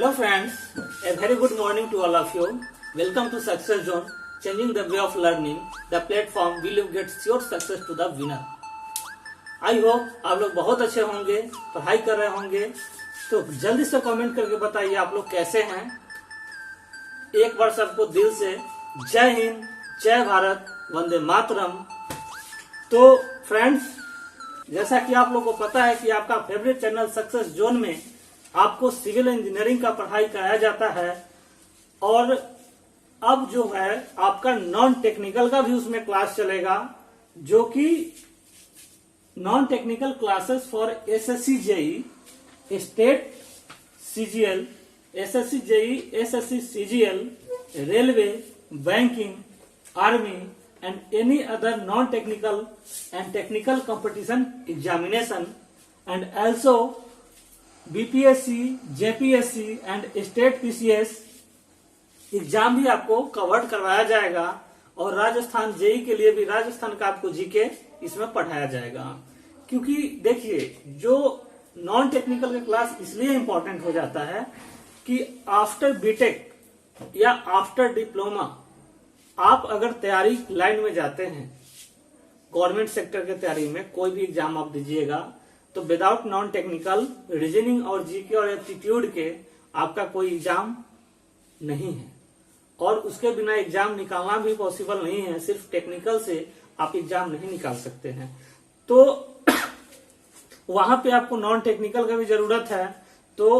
Hello friends, a very good morning to all of you. Welcome to Success Zone, changing the way of learning, the platform will you get sure success to the winner. I hope आप लोग बहुत अच्छे होंगे, पढ़ाई कर रहे होंगे। तो जल्दी से कमेंट करके बताइए आप लोग कैसे हैं। एक बार सबको दिल से जय हिंद, जय भारत, वंदे मातरम। तो फ्रेंड्स, जैसा कि आप लोगों को पता है कि आपका फेवरेट चैनल सक्सेस जोन में आपको सिविल इंजीनियरिंग का पढ़ाई कराया जाता है और अब जो है आपका नॉन टेक्निकल का भी उसमें क्लास चलेगा, जो कि non technical classes for SSC JE, state CGL, SSC JE, SSC CGL, railway, banking, army and any other non-technical and technical competition examination, and also BPSC, JPSC and state PCS exam भी आपको covered करवाया जाएगा और Rajasthan JEE के लिए भी राजस्थान का आपको जीके इसमें पढ़ाया जाएगा। क्योंकि देखिए, जो नॉन टेक्निकल का क्लास इसलिए इम्पोर्टेंट हो जाता है कि आफ्टर बीटेक या आफ्टर डिप्लोमा आप अगर तैयारी लाइन में जाते हैं, गवर्नमेंट सेक्टर के तैयारी में कोई भी एग्जाम आप दीजिएगा, तो विदाउट नॉन टेक्निकल रीजनिंग और जीके और एप्टीट्यूड के आपका कोई एग्जाम नहीं है और उसके बिना एग्जाम निकालना भी पॉसिबल नहीं है। सिर्फ टेक्निकल से आप एग्जाम नहीं निकाल सकते हैं। तो वहां पे आपको नॉन टेक्निकल का भी जरूरत है। तो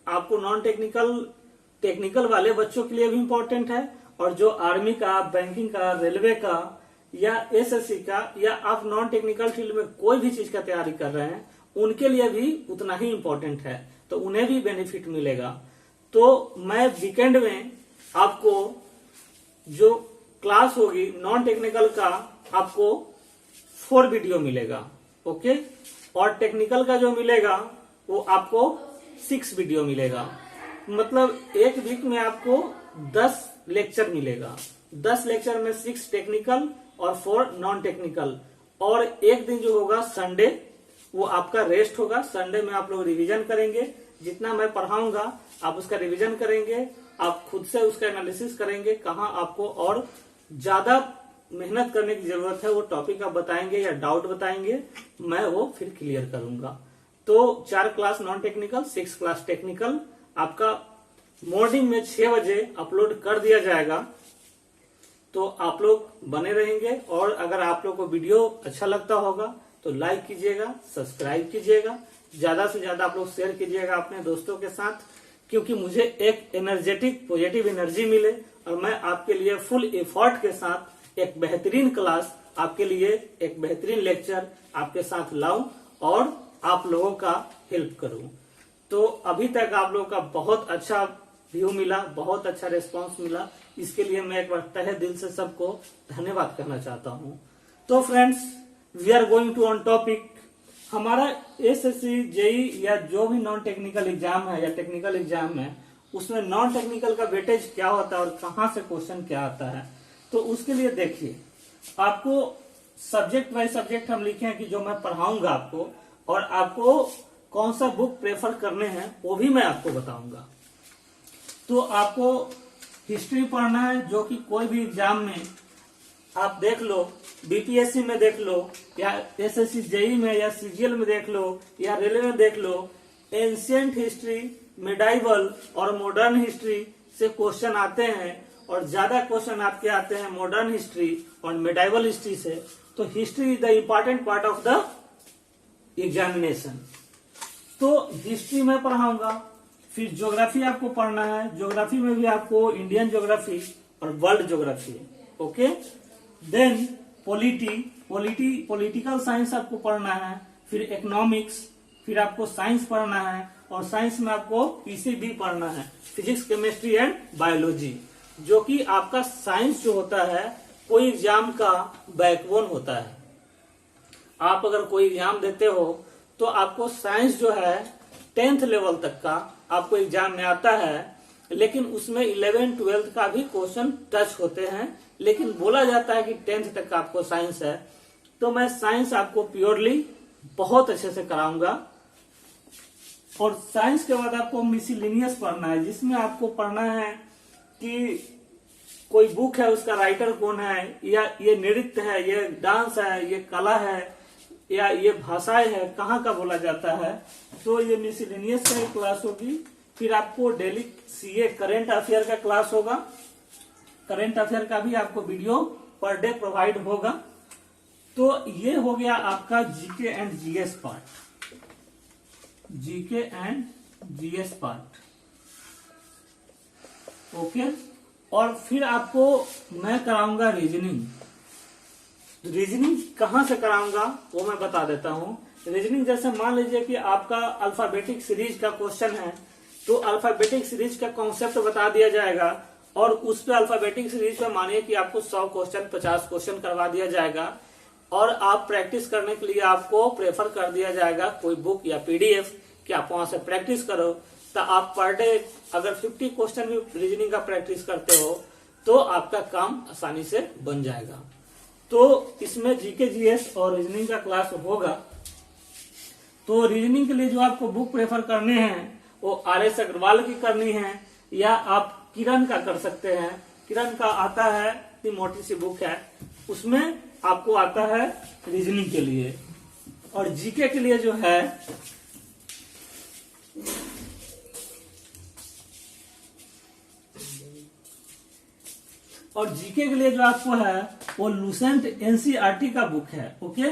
आपको नॉन टेक्निकल वाले बच्चों के लिए भी इम्पोर्टेंट है और जो आर्मी का, बैंकिंग का, रेलवे का या एसएससी का या आप नॉन टेक्निकल फील्ड में कोई भी चीज का तैयारी कर रहे हैं, उनके लिए भी उतना ही इम्पोर्टेंट है। तो उन्हें भी बेनिफिट मिलेगा। तो मैं वीकेंड में आपको जो क्लास होगी नॉन टेक्निकल का, आपको 4 वीडियो मिलेगा, ओके, और टेक्निकल का जो मिलेगा वो आपको 6 वीडियो मिलेगा। मतलब एक वीक में आपको 10 लेक्चर मिलेगा। 10 लेक्चर में 6 टेक्निकल और 4 नॉन टेक्निकल। और एक दिन जो होगा संडे, वो आपका रेस्ट होगा। संडे में आप लोग रिवीजन करेंगे। जितना मैं पढ़ाऊंगा आप उसका रिवीजन करेंगे, आप खुद से उसका एनालिसिस करेंगे, कहाँ आपको और ज्यादा मेहनत करने की जरूरत है वो टॉपिक आप बताएंगे या डाउट बताएंगे, मैं वो फिर क्लियर करूंगा। तो 4 class non technical, 6 class technical आपका मॉर्निंग में 6 बजे अपलोड कर दिया जाएगा। तो आप लोग बने रहेंगे और अगर आप लोग को वीडियो अच्छा लगता होगा तो लाइक कीजिएगा, सब्सक्राइब कीजिएगा, ज्यादा से ज्यादा आप लोग शेयर कीजिएगा अपने दोस्तों के साथ, क्योंकि मुझे एक एनर्जेटिक पॉजिटिव एनर्जी मिले और मैं आपके लिए फुल एफर्ट के साथ एक बेहतरीन क्लास, आपके लिए एक बेहतरीन लेक्चर आपके साथ लाऊं और आप लोगों का हेल्प करूं। तो अभी तक आप लोगों का बहुत अच्छा व्यू मिला, बहुत अच्छा रिस्पांस मिला, इसके लिए मैं एक बार तहे दिल से सबको धन्यवाद करना चाहता हूं। तो friends, we are going to on topic. हमारा एसएससी जेई या जो भी नॉन टेक्निकल एग्जाम है या टेक्निकल एग्जाम है, उसमें नॉन टेक्निकल का वेटेज क्या होता है और कहां से क्वेश्चन क्या आता है। तो उसके लिए देखिए, आपको सब्जेक्ट बाय सब्जेक्ट हम लिखे हैं कि जो मैं पढ़ाऊंगा आपको, और आपको कौन सा बुक प्रेफर करने हैं वो भी मैं आपको बताऊंगा। तो आपको हिस्ट्री पढ़ना है, जो कि कोई भी एग्जाम में आप देख लो, बीपीएससी में देख लो या एसएससी जेई में या सीजीएल में देख लो या रेलवे में देख लो, एंशिएंट हिस्ट्री, मिडाइवल और मॉडर्न हिस्ट्री से क्वेश्चन आते हैं और ज्यादा क्वेश्चन आपके आते हैं मॉडर्न हिस्ट्री और मिडाइवल हिस्ट्री से। तो history is the important part of the examination. तो हिस्ट्री में पढ़ाऊंगा। फिर ज्योग्राफी आपको पढ़ना है। ज्योग्राफी में भी आपको इंडियन ज्योग्राफी और world geography, okay. Then political science आपको पढ़ना है। फिर इकोनॉमिक्स, फिर आपको साइंस पढ़ना है और साइंस में आपको पीसीबी पढ़ना है, फिजिक्स, केमिस्ट्री एंड बायोलॉजी, जो कि आपका साइंस जो होता है कोई एग्जाम का बैकबोन होता है। आप अगर कोई एग्जाम देते हो तो आपको साइंस जो है 10th लेवल तक का आपको एग्जाम में आता है, लेकिन उसमें 11th 12th का भी क्वेश्चन टच होते हैं, लेकिन बोला जाता है कि 10th तक का आपको साइंस है। तो मैं साइंस आपको प्योरली बहुत अच्छे से कराऊंगा। और साइंस के बाद आपको मिसलिनियस पढ़ना है, जिसमें आपको पढ़ना है कि कोई बुक है उसका राइटर कौन है, या ये नृत्य है, ये डांस है, ये कला है, या ये भाषाएं है, कहाँ का बोला जाता है। तो ये मिसलिनियस का क्लास होगी। फिर आपको डेली सीए करंट अफेयर का क्लास होगा। करंट अफेयर का भी आपको वीडियो पर डे प्रोवाइड होगा। तो ये हो गया आपका GK and GS part, GK and GS part. Okay, और फिर आपको मैं कराऊंगा रीजनिंग। रीजनिंग कहां से कराऊंगा वो मैं बता देता हूं। रीजनिंग जैसे मान लीजिए कि आपका अल्फाबेटिक सीरीज का क्वेश्चन है, तो अल्फाबेटिक सीरीज का कॉन्सेप्ट बता दिया जाएगा, और उस पे अल्फाबेटिक सीरीज पे मानिए कि आपको 100 क्वेश्चन 50 क्वेश्चन करवा दिया जाएगा, और आप प्रैक्टिस करने के लिए आपको प्रेफर कर दिया जाएगा कोई बुक या पीडीएफ कि आप वहां से प्रैक्टिस करो। तो आप पर डे अगर 50 क्वेश्चन भी रीजनिंग का प्रैक्टिस करते हो तो आपका काम आसानी से बन जाएगा। तो इसमें जीके जीएस और रीजनिंग का क्लास होगा। तो रीजनिंग के लिए जो आपको बुक प्रेफर करने हैं वो आर.एस. अग्रवाल की करनी है, या आप किरण का कर सकते हैं। किरण का आता है, इतनी मोटी सी बुक है, उसमें आपको आता है रीजनिंग के लिए। और जीके के लिए जो है जो आपको है वो लुसेंट एनसीईआरटी का बुक है। ओके,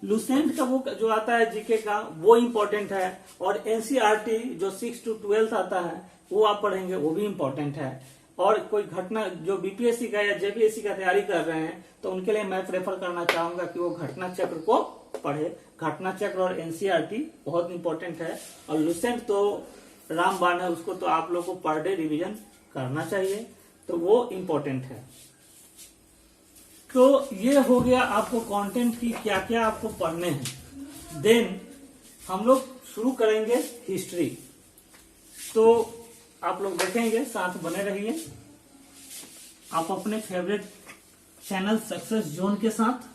लुसेंट का बुक जो आता है जीके का वो इम्पोर्टेंट है, और एनसीईआरटी जो 6 to 12 आता है वो आप पढ़ेंगे, वो भी इम्पोर्टेंट है। और कोई घटना जो बीपीएससी का या जेपीएससी का तैयारी कर रहे हैं तो उनके लिए मैं प्रेफर करना चाहूंगा कि वो घटना चक्र को पढ़े। घटना चक्र और एनसीईआरटी बहुत इंपॉर्टेंट है। और लुसेंट तो रामबाण है, उसको तो आप लोग को पर डे रिविजन करना चाहिए, तो वो इम्पोर्टेंट है। तो ये हो गया आपको कंटेंट की क्या क्या आपको पढ़ने हैं। देन हम लोग शुरू करेंगे हिस्ट्री। तो आप लोग देखेंगे, साथ बने रहिए आप अपने फेवरेट चैनल सक्सेस जोन के साथ।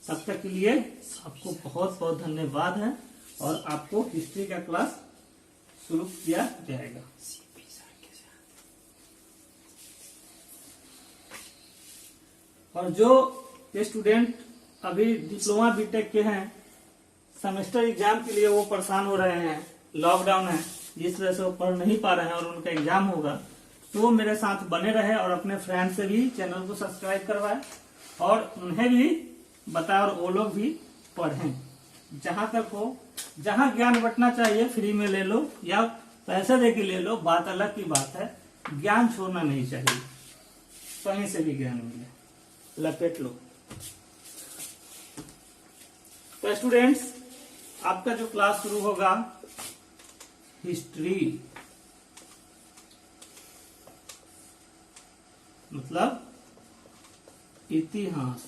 तब तक के लिए आपको बहुत बहुत धन्यवाद है, और आपको हिस्ट्री का क्लास शुरू किया जाएगा। और जो स्टूडेंट अभी डिप्लोमा बीटेक के हैं, सेमेस्टर एग्जाम के लिए वो परेशान हो रहे हैं, लॉकडाउन है जिस वजह से वो पढ़ नहीं पा रहे हैं और उनका एग्जाम होगा, तो वो मेरे साथ बने रहे और अपने फ्रेंड से भी चैनल को सब्सक्राइब करवाए, और उन्हें भी बताए और वो लोग भी पढ़ें। जहां तक हो, जहां ज्ञान बंटना चाहिए फ्री में ले लो या पैसे दे के ले लो, बात अलग की बात है। ज्ञान छोड़ना नहीं चाहिए, कहीं से भी ज्ञान मिले लपेट लो। तो स्टूडेंट्स, आपका जो क्लास शुरू होगा हिस्ट्री, मतलब इतिहास,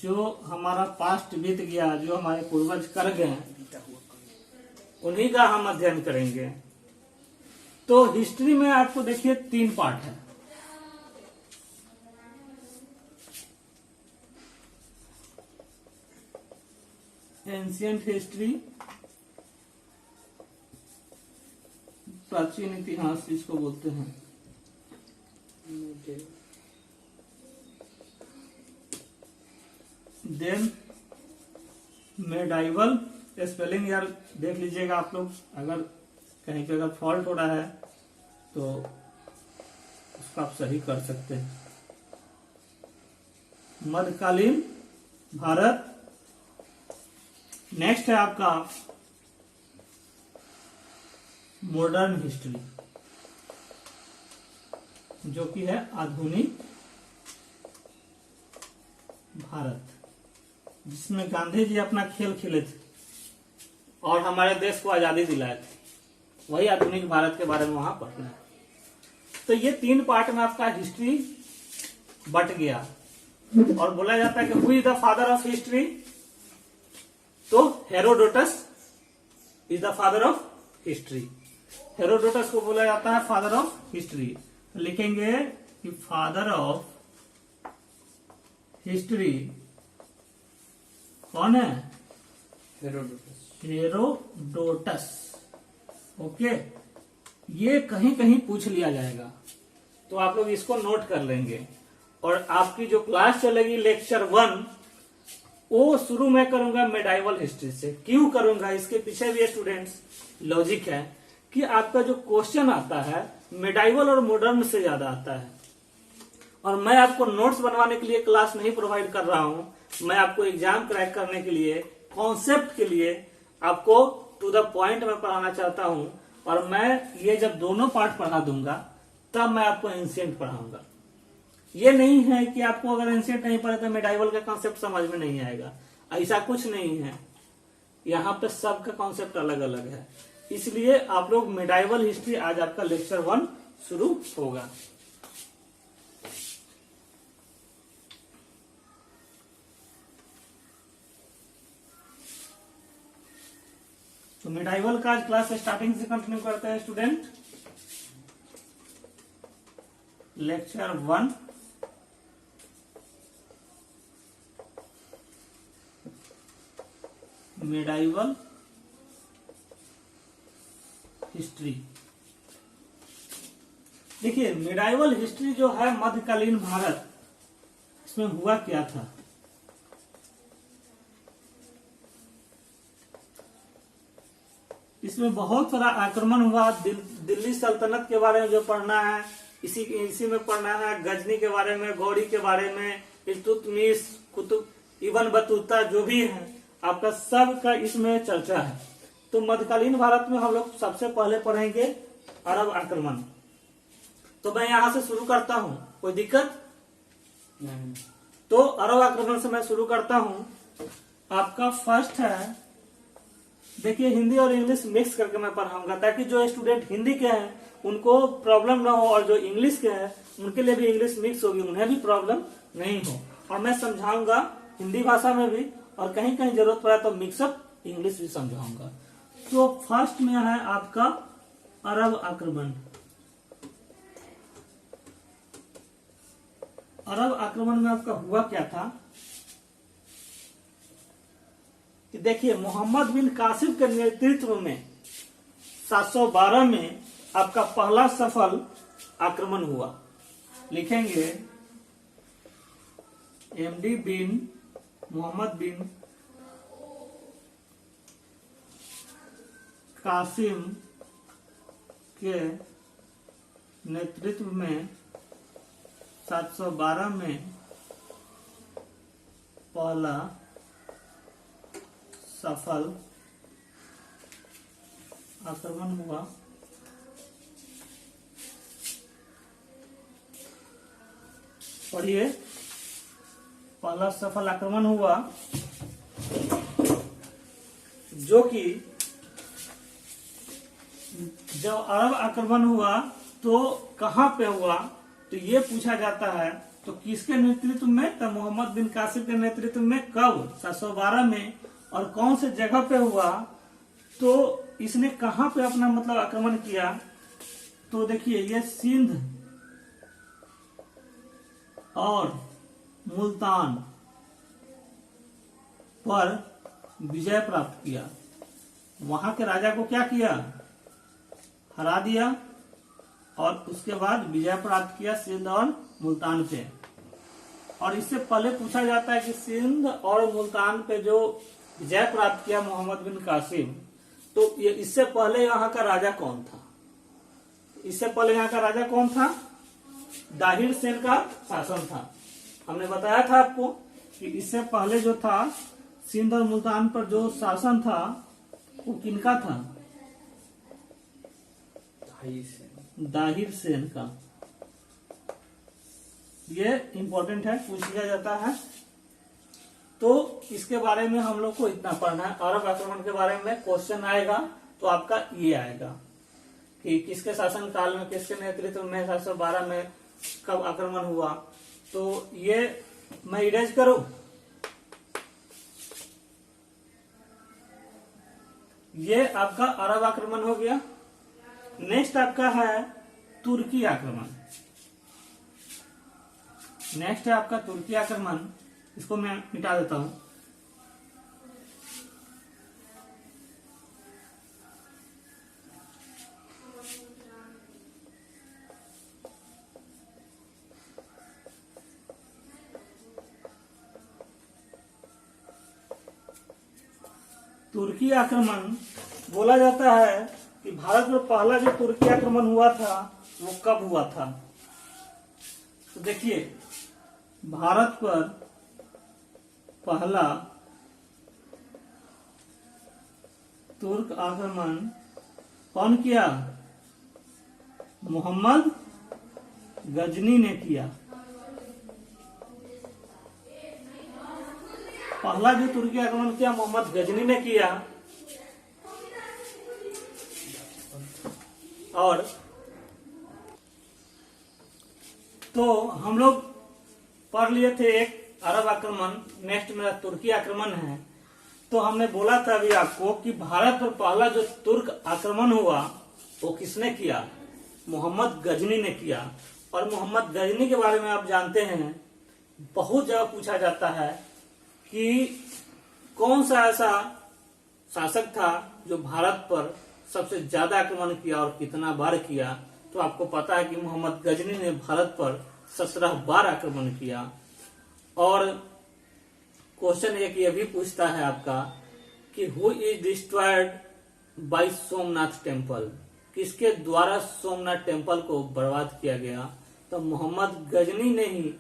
जो हमारा पास्ट बीत गया, जो हमारे पूर्वज कर गए उन्हीं का हम अध्ययन करेंगे। तो हिस्ट्री में आपको देखिए 3 पार्ट है। एंशियंट हिस्ट्री, प्राचीन इतिहास इसको बोलते हैं। देन मेडाइवल, स्पेलिंग यार देख लीजिएगा आप लोग, अगर कहीं पे अगर फॉल्ट हो रहा है तो उसको आप सही कर सकते हैं। मध्यकालीन भारत। नेक्स्ट है आपका मॉडर्न हिस्ट्री, जो कि है आधुनिक भारत, जिसमें गांधी जी अपना खेल खेले थे और हमारे देश को आजादी दिलाए थे। वही आधुनिक भारत के बारे में वहां पढ़ना है। तो ये 3 पार्ट में आपका हिस्ट्री बट गया, और बोला जाता है कि who is the father of history, तो Herodotus is the father of history. Herodotus को बोला जाता है फादर ऑफ हिस्ट्री। लिखेंगे कि फादर ऑफ हिस्ट्री कौन है? हेरोडोटस। हेरोडोटस। ओके, ये कहीं कहीं पूछ लिया जाएगा, तो आप लोग इसको नोट कर लेंगे। और आपकी जो क्लास चलेगी लेक्चर 1, वो शुरू मैं करूंगा मेडाइवल हिस्ट्री से। क्यों करूंगा, इसके पीछे भी स्टूडेंट्स लॉजिक है कि आपका जो क्वेश्चन आता है मेडाइवल और मॉडर्न से ज्यादा आता है। और मैं आपको नोट्स बनवाने के लिए क्लास नहीं प्रोवाइड कर रहा हूं, मैं आपको एग्जाम क्रैक करने के लिए, कॉन्सेप्ट के लिए आपको टू द पॉइंट में पढ़ाना चाहता हूं। और मैं ये जब दोनों पार्ट पढ़ा दूंगा तब मैं आपको एंशिएंट पढ़ाऊंगा। ये नहीं है कि आपको अगर एंशिएंट नहीं पढ़े तो मेडाइवल का कॉन्सेप्ट समझ में नहीं आएगा, ऐसा कुछ नहीं है। यहाँ पे सबका कॉन्सेप्ट अलग अलग है, इसलिए आप लोग मेडाइवल हिस्ट्री आज आपका लेक्चर 1 शुरू होगा। तो मेडाइवल का आज क्लास स्टार्टिंग से कंटिन्यू करते हैं स्टूडेंट। Lecture 1 medieval history. देखिए, मेडाइवल हिस्ट्री जो है मध्यकालीन भारत, इसमें हुआ क्या था। इसमें बहुत सारा आक्रमण हुआ। दिल्ली सल्तनत के बारे में जो पढ़ना है, इसी में पढ़ना है। गजनी के बारे में, गौरी के बारे में, इल्तुतमिश, कुतुब, इब्न बतूता, जो भी है आपका सब का इसमें चर्चा है। तो मध्यकालीन भारत में हम लोग सबसे पहले पढ़ेंगे अरब आक्रमण। तो मैं यहां से शुरू करता हूं, कोई दिक्कत नहीं। तो अरब आक्रमण से मैं शुरू करता हूं। आपका फर्स्ट है, देखिए हिंदी और इंग्लिश मिक्स करके मैं पढ़ाऊंगा, ताकि जो स्टूडेंट हिंदी के हैं उनको प्रॉब्लम ना हो, और जो इंग्लिश के हैं उनके लिए भी इंग्लिश मिक्स होगी, उन्हें भी प्रॉब्लम नहीं हो। और मैं समझाऊंगा हिंदी भाषा में भी, और कहीं कहीं जरूरत पड़ा तो मिक्सअप इंग्लिश भी समझाऊंगा। तो फर्स्ट में है आपका अरब आक्रमण। अरब आक्रमण में आपका हुआ क्या था कि देखिए, मोहम्मद बिन कासिम के नेतृत्व में 712 में आपका पहला सफल आक्रमण हुआ। लिखेंगे एमडी बिन मोहम्मद बिन कासिम के नेतृत्व में 712 में पहला सफल आक्रमण हुआ। पढ़िए, पहला सफल आक्रमण हुआ, जो कि जब अरब आक्रमण हुआ तो कहां पे हुआ, तो ये पूछा जाता है। तो किसके नेतृत्व में, तो मोहम्मद बिन कासिम के नेतृत्व में। कब, 712 में। और कौन से जगह पे हुआ, तो इसने कहां पे अपना मतलब आक्रमण किया, तो देखिए ये सिंध और मुल्तान पर विजय प्राप्त किया। वहां के राजा को क्या किया, हरा दिया, और उसके बाद विजय प्राप्त किया सिंध और मुल्तान पे। और इससे पहले पूछा जाता है कि सिंध और मुल्तान पे जो विजय प्राप्त किया मोहम्मद बिन कासिम, तो ये इससे पहले यहाँ का राजा कौन था। इससे पहले यहाँ का राजा कौन था, दाहिर सेन का शासन था। हमने बताया था आपको कि इससे पहले जो था सिंध और मुल्तान पर जो शासन था वो किनका था, दाहिर सेन का। ये इंपॉर्टेंट है, पूछ लिया जाता है। तो इसके बारे में हम लोग को इतना पढ़ना है। अरब आक्रमण के बारे में क्वेश्चन आएगा तो आपका ये आएगा कि किसके शासन काल में, किसके नेतृत्व में 712 में कब आक्रमण हुआ। तो ये मैं इरेज करूं, ये आपका अरब आक्रमण हो गया। नेक्स्ट आपका है तुर्की आक्रमण। नेक्स्ट है आपका तुर्की आक्रमण, इसको मैं मिटा देता हूं। तुर्की आक्रमण बोला जाता है कि भारत में पहला जो तुर्की आक्रमण हुआ था वो कब हुआ था। तो देखिए, भारत पर पहला तुर्क आक्रमण कौन किया? मोहम्मद गजनी ने किया। पहला जो तुर्की आक्रमण किया मोहम्मद गजनी ने किया। और तो हम लोग पढ़ लिए थे एक अरब आक्रमण, नेक्स्ट मेरा तुर्की आक्रमण है। तो हमने बोला था अभी आपको कि भारत पर पहला जो तुर्क आक्रमण हुआ वो किसने किया? मोहम्मद गजनी ने किया। और मोहम्मद गजनी के बारे में आप जानते हैं, बहुत जगह पूछा जाता है कि कौन सा ऐसा शासक था जो भारत पर सबसे ज्यादा आक्रमण किया और कितना बार किया। तो आपको पता है कि मोहम्मद गजनी ने भारत पर 17 बार आक्रमण किया। और क्वेश्चन एक ये भी पूछता है आपका कि who is destroyed by Somnath temple, किसके द्वारा सोमनाथ टेम्पल को बर्बाद किया गया? तो मोहम्मद गजनी ने ही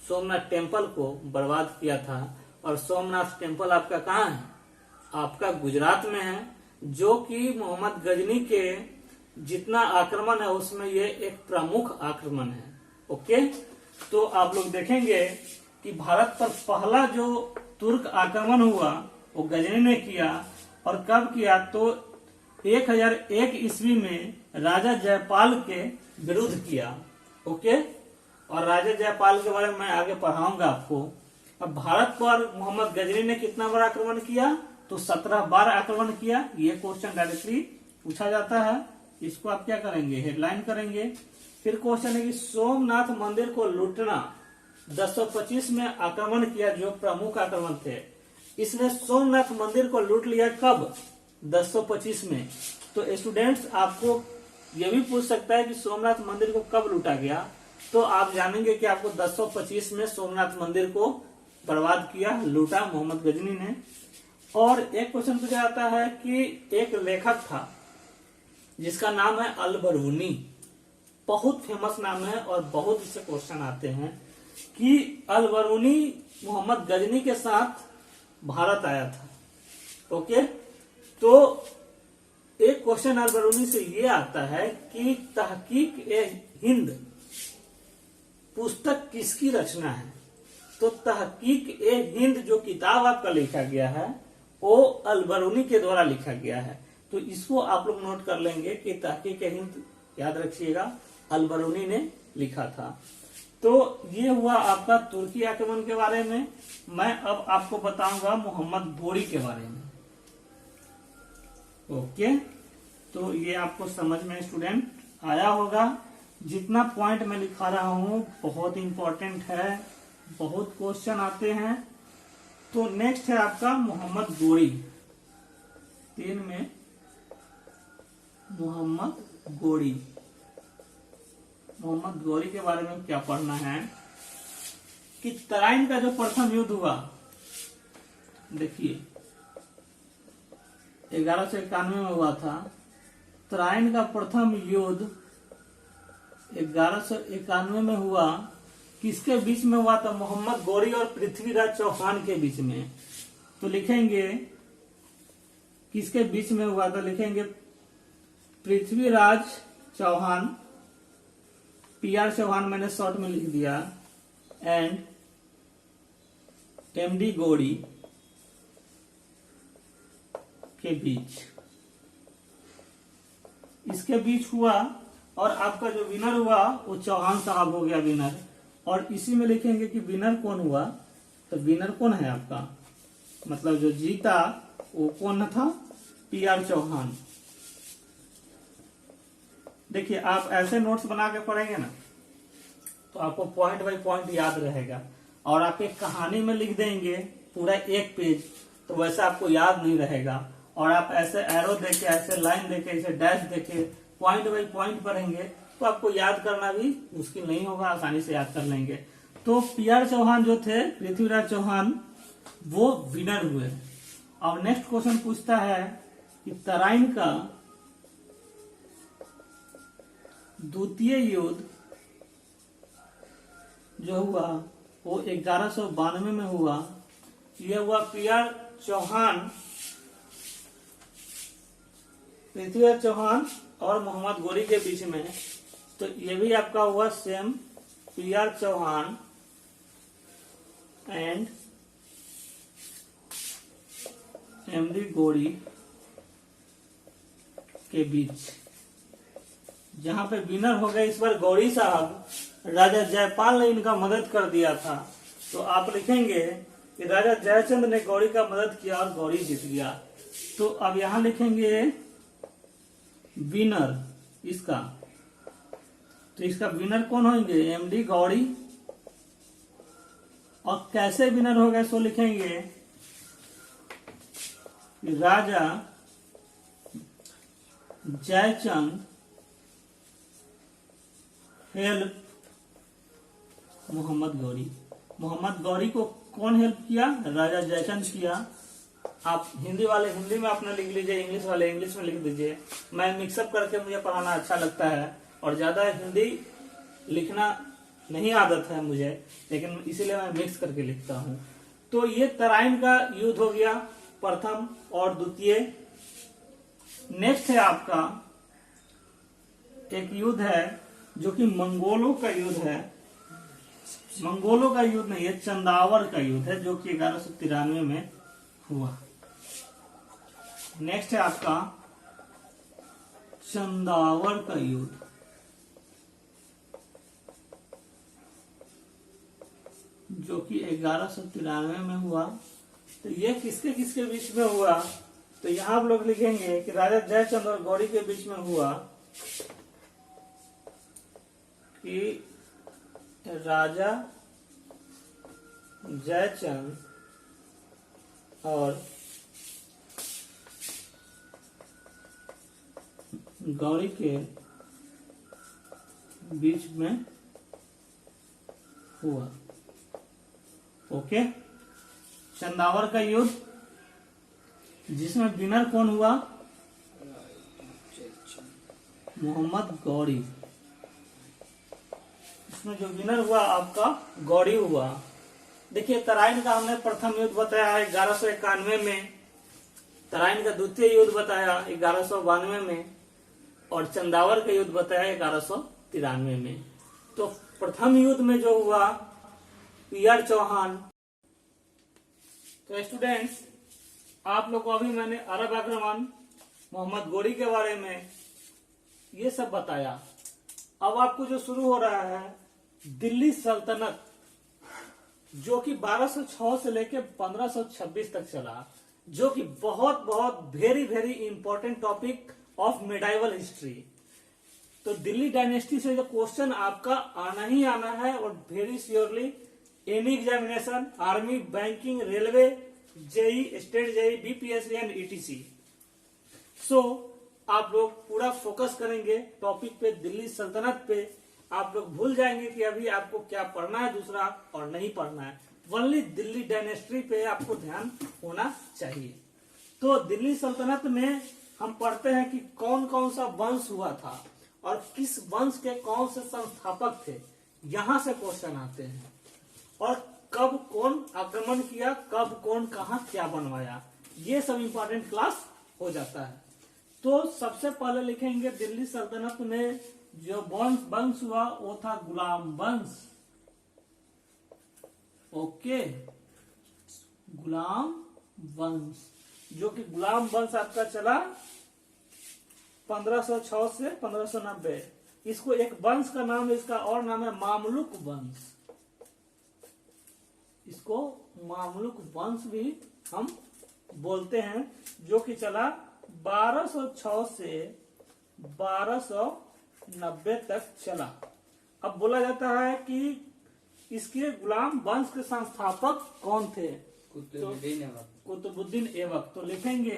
सोमनाथ टेम्पल को बर्बाद किया था। और सोमनाथ टेम्पल आपका कहाँ है? आपका गुजरात में है, जो कि मोहम्मद गजनी के जितना आक्रमण है उसमें ये एक प्रमुख आक्रमण है। ओके, तो आप लोग देखेंगे कि भारत पर पहला जो तुर्क आक्रमण हुआ वो गजनी ने किया। और कब किया? तो 1001 ईस्वी में राजा जयपाल के विरुद्ध किया। ओके, और राजा जयपाल के बारे में मैं आगे पढ़ाऊंगा आपको। अब भारत पर मोहम्मद गजनी ने कितना बार आक्रमण किया? तो 17 बार आक्रमण किया। ये क्वेश्चन डायरेक्टली पूछा जाता है। इसको आप क्या करेंगे? हेडलाइन करेंगे। फिर क्वेश्चन है कि सोमनाथ मंदिर को लूटना 1025 में आक्रमण किया, जो प्रमुख आक्रमण थे। इसने सोमनाथ मंदिर को लूट लिया कब? 1025 में। तो स्टूडेंट्स, आपको यह भी पूछ सकता है कि सोमनाथ मंदिर को कब लूटा गया। तो आप जानेंगे कि आपको 1025 में सोमनाथ मंदिर को बर्बाद किया, लूटा मोहम्मद गजनी ने। और एक क्वेश्चन पूछा जाता है कि एक लेखक था जिसका नाम है अल-बरूनी, बहुत फेमस नाम है और बहुत इससे क्वेश्चन आते हैं कि अल-बरूनी मोहम्मद गजनी के साथ भारत आया था। ओके, तो एक क्वेश्चन अल-बरूनी से ये आता है कि तहकीक-ए-हिंद पुस्तक किसकी रचना है? तो तहकीक-ए-हिंद जो किताब आपका लिखा गया है वो अल-बरूनी के द्वारा लिखा गया है। तो इसको आप लोग नोट कर लेंगे कि तहकीक-ए-हिंद, याद रखिएगा, अल-बरूनी ने लिखा था। तो ये हुआ आपका तुर्की आक्रमण के बारे में। मैं अब आपको बताऊंगा मोहम्मद गोरी के बारे में। ओके, तो ये आपको समझ में स्टूडेंट आया होगा। जितना पॉइंट मैं लिखा रहा हूं बहुत इंपॉर्टेंट है, बहुत क्वेश्चन आते हैं। तो नेक्स्ट है आपका मोहम्मद गोरी। 3 में मोहम्मद गोरी। मोहम्मद गोरी के बारे में क्या पढ़ना है कि तराइन का जो प्रथम युद्ध हुआ, देखिए 1191 में हुआ था। तराइन का प्रथम युद्ध 1191 में हुआ। किसके बीच में हुआ था? मोहम्मद गोरी और पृथ्वीराज चौहान के बीच में। तो लिखेंगे किसके बीच में हुआ था? लिखेंगे पृथ्वीराज चौहान, PR चौहान मैंने शॉर्ट में लिख दिया, एंड MD गोरी के बीच। इसके बीच हुआ और आपका जो विनर हुआ वो चौहान साहब हो गया विनर। और इसी में लिखेंगे कि विनर कौन हुआ। तो विनर कौन है आपका, मतलब जो जीता वो कौन था? PR चौहान। देखिए, आप ऐसे नोट्स बना के पढ़ेंगे ना तो आपको पॉइंट बाय पॉइंट याद रहेगा। और आप एक कहानी में लिख देंगे पूरा 1 पेज, तो वैसा आपको याद नहीं रहेगा। और आप ऐसे एरो देके, ऐसे लाइन देके, ऐसे डैश देके पॉइंट बाय पॉइंट पढ़ेंगे तो आपको याद करना भी मुश्किल नहीं होगा, आसानी से याद कर लेंगे। तो PR चौहान जो थे, पृथ्वीराज चौहान, वो विनर हुए। और नेक्स्ट क्वेश्चन पूछता है कि तराइन का द्वितीय युद्ध जो हुआ वो 1192 में हुआ। यह हुआ पीआर चौहान, पृथ्वीराज चौहान और मोहम्मद गौरी के बीच में। तो ये भी आपका हुआ same, PR Chauhan and MD Gauri के बीच, जहां पे विनर हो गए इस बार गौरी साहब। राजा जयपाल ने इनका मदद कर दिया था। तो आप लिखेंगे कि राजा जयचंद ने गौरी का मदद किया और गौरी जीत गया। तो अब यहां लिखेंगे विनर इसका। तो इसका विनर कौन होंगे? एमडी गौरी। और कैसे विनर हो गए सो लिखेंगे कि राजा जयचंद हेल्प मोहम्मद गौरी। मोहम्मद गौरी को कौन हेल्प किया? राजा जयचंद किया। आप हिंदी वाले हिंदी में अपना लिख लीजिए, इंग्लिश वाले इंग्लिश में लिख दीजिए। मैं मिक्सअप करके मुझे पढ़ाना अच्छा लगता है और ज्यादा हिंदी लिखना नहीं आदत है मुझे, लेकिन इसीलिए मैं मिक्स करके लिखता हूँ। तो ये तराइन का युद्ध हो गया, प्रथम और द्वितीय। नेक्स्ट है आपका एक युद्ध है जो कि मंगोलों का युद्ध है। मंगोलों का युद्ध नहीं है, चंदावर का युद्ध है, जो कि 1193 में हुआ। नेक्स्ट है आपका चंदावर का युद्ध, जो कि 1193 में हुआ। तो ये किसके किसके बीच में हुआ? तो यहां आप लोग लिखेंगे कि राजा जयचंद और गौरी के बीच में हुआ कि राजा जयचंद और गौरी के बीच में हुआ। ओके, चंदावर का युद्ध, जिसमें विनर कौन हुआ? मोहम्मद गौरी। इसमें जो विनर हुआ आपका गौरी हुआ। देखिए, तराइन का हमने प्रथम युद्ध बताया 1191 में, तराइन का द्वितीय युद्ध बताया 1192 में, और चंदावर का युद्ध बताया 1193 में। तो प्रथम युद्ध में जो हुआ पीआर चौहान। तो स्टूडेंट्स, आप लोग को अभी मैंने अरब आक्रमण, मोहम्मद गौरी के बारे में ये सब बताया। अब आपको जो शुरू हो रहा है दिल्ली सल्तनत, जो कि 1206 से लेकर 1526 तक चला, जो कि बहुत बहुत very very important topic of medieval history. तो दिल्ली डायनेस्टी से जो क्वेश्चन आपका आना ही आना है, और very surely any examination, army, banking, railway, JE, state JE, BPSC and etc. So आप लोग पूरा फोकस करेंगे टॉपिक पे, दिल्ली सल्तनत पे। आप लोग भूल जाएंगे कि अभी आपको क्या पढ़ना है दूसरा और नहीं पढ़ना है। ओनली दिल्ली डायनेस्टी पे आपको ध्यान होना चाहिए। तो दिल्ली सल्तनत में हम पढ़ते हैं कि कौन कौन सा वंश हुआ था और किस वंश के कौन से संस्थापक थे, यहां से क्वेश्चन आते हैं। और कब कौन आक्रमण किया, कब कौन कहा क्या बनवाया, ये सब इंपॉर्टेंट क्लास हो जाता है। तो सबसे पहले लिखेंगे दिल्ली सल्तनत में जो वंश हुआ वो था गुलाम वंश। ओके, गुलाम वंश, जो कि गुलाम वंश आपका चला 1506 से 1590। इसको एक वंश का नाम, इसका और नाम है मामलुक वंश। इसको मामलुक वंश भी हम बोलते हैं, जो कि चला 1206 से 1290 तक चला। अब बोला जाता है कि इसके गुलाम वंश के संस्थापक कौन थे? कुतुबुद्दीन ऐबक। तो लिखेंगे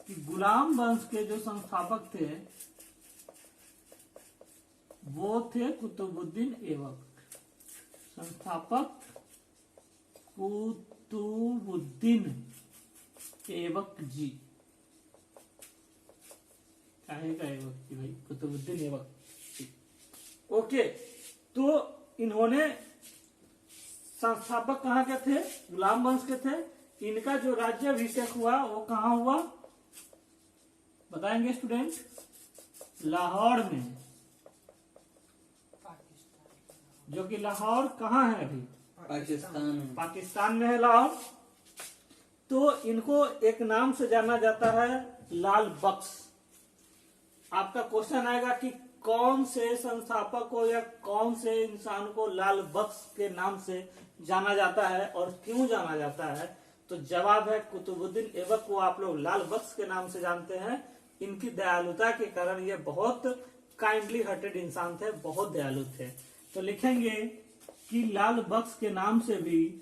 कि गुलाम वंश के जो संस्थापक थे वो थे कुतुबुद्दीन ऐबक। संस्थापक कुतुबुद्दीन ऐबक जी, काहे का ऐबक जी भाई, कुतुबुद्दीन ऐबक जी। ओके, तो इन्होंने संस्थापक कहाँ के थे? गुलाम वंश के थे। इनका जो राज्याभिषेक हुआ वो कहाँ हुआ बताएंगे स्टूडेंट? लाहौर में, जो कि लाहौर कहाँ है अभी? पाकिस्तान में है लाहौर। तो इनको एक नाम से जाना जाता है लाल बख्श। आपका क्वेश्चन आएगा कि कौन से संस्थापक को या कौन से इंसान को लाल बख्श के नाम से जाना जाता है और क्यों जाना जाता है? तो जवाब है कुतुबुद्दीन ऐबक को आप लोग लाल बख्श के नाम से जानते हैं। इनकी दयालुता के कारण ये बहुत काइंडली हार्टेड इंसान थे, बहुत दयालु थे। तो लिखेंगे कि लाल बख्श के नाम से भी,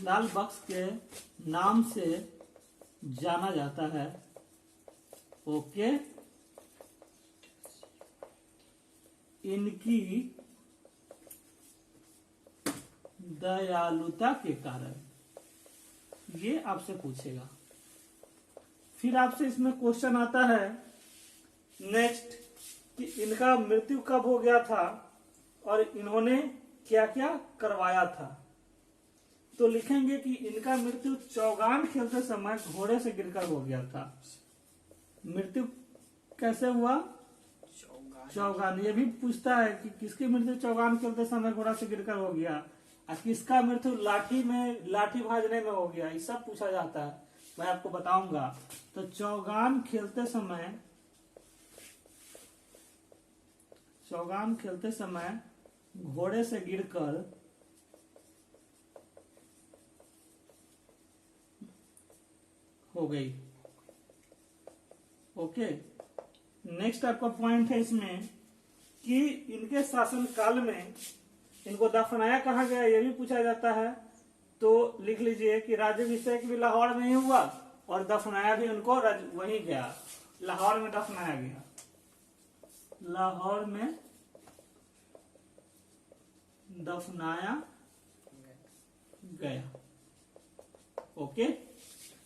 लाल बख्श के नाम से जाना जाता है। ओके, इनकी दयालुता के कारण, ये आपसे पूछेगा। फिर आपसे इसमें क्वेश्चन आता है नेक्स्ट कि इनका मृत्यु कब हो गया था और इन्होंने क्या क्या करवाया था। तो लिखेंगे कि इनका मृत्यु चौगान खेलते समय घोड़े से गिरकर हो गया था। मृत्यु कैसे हुआ? चौगान। ये भी पूछता है कि किसकी मृत्यु चौगान खेलते समय घोड़ा से गिरकर हो गया और किसका मृत्यु लाठी भाजने में हो गया, ये सब पूछा जाता है। मैं आपको बताऊंगा। तो चौगान खेलते समय घोड़े से गिरकर हो गई। ओके, नेक्स्ट आपका पॉइंट है इसमें कि इनके शासन काल में इनको दफनाया कहाँ गया, ये भी पूछा जाता है। तो लिख लीजिए कि राज्याभिषेक भी लाहौर में ही हुआ और दफनाया भी उनको वहीं गया, लाहौर में दफनाया गया, लाहौर में दफनाया गया। ओके,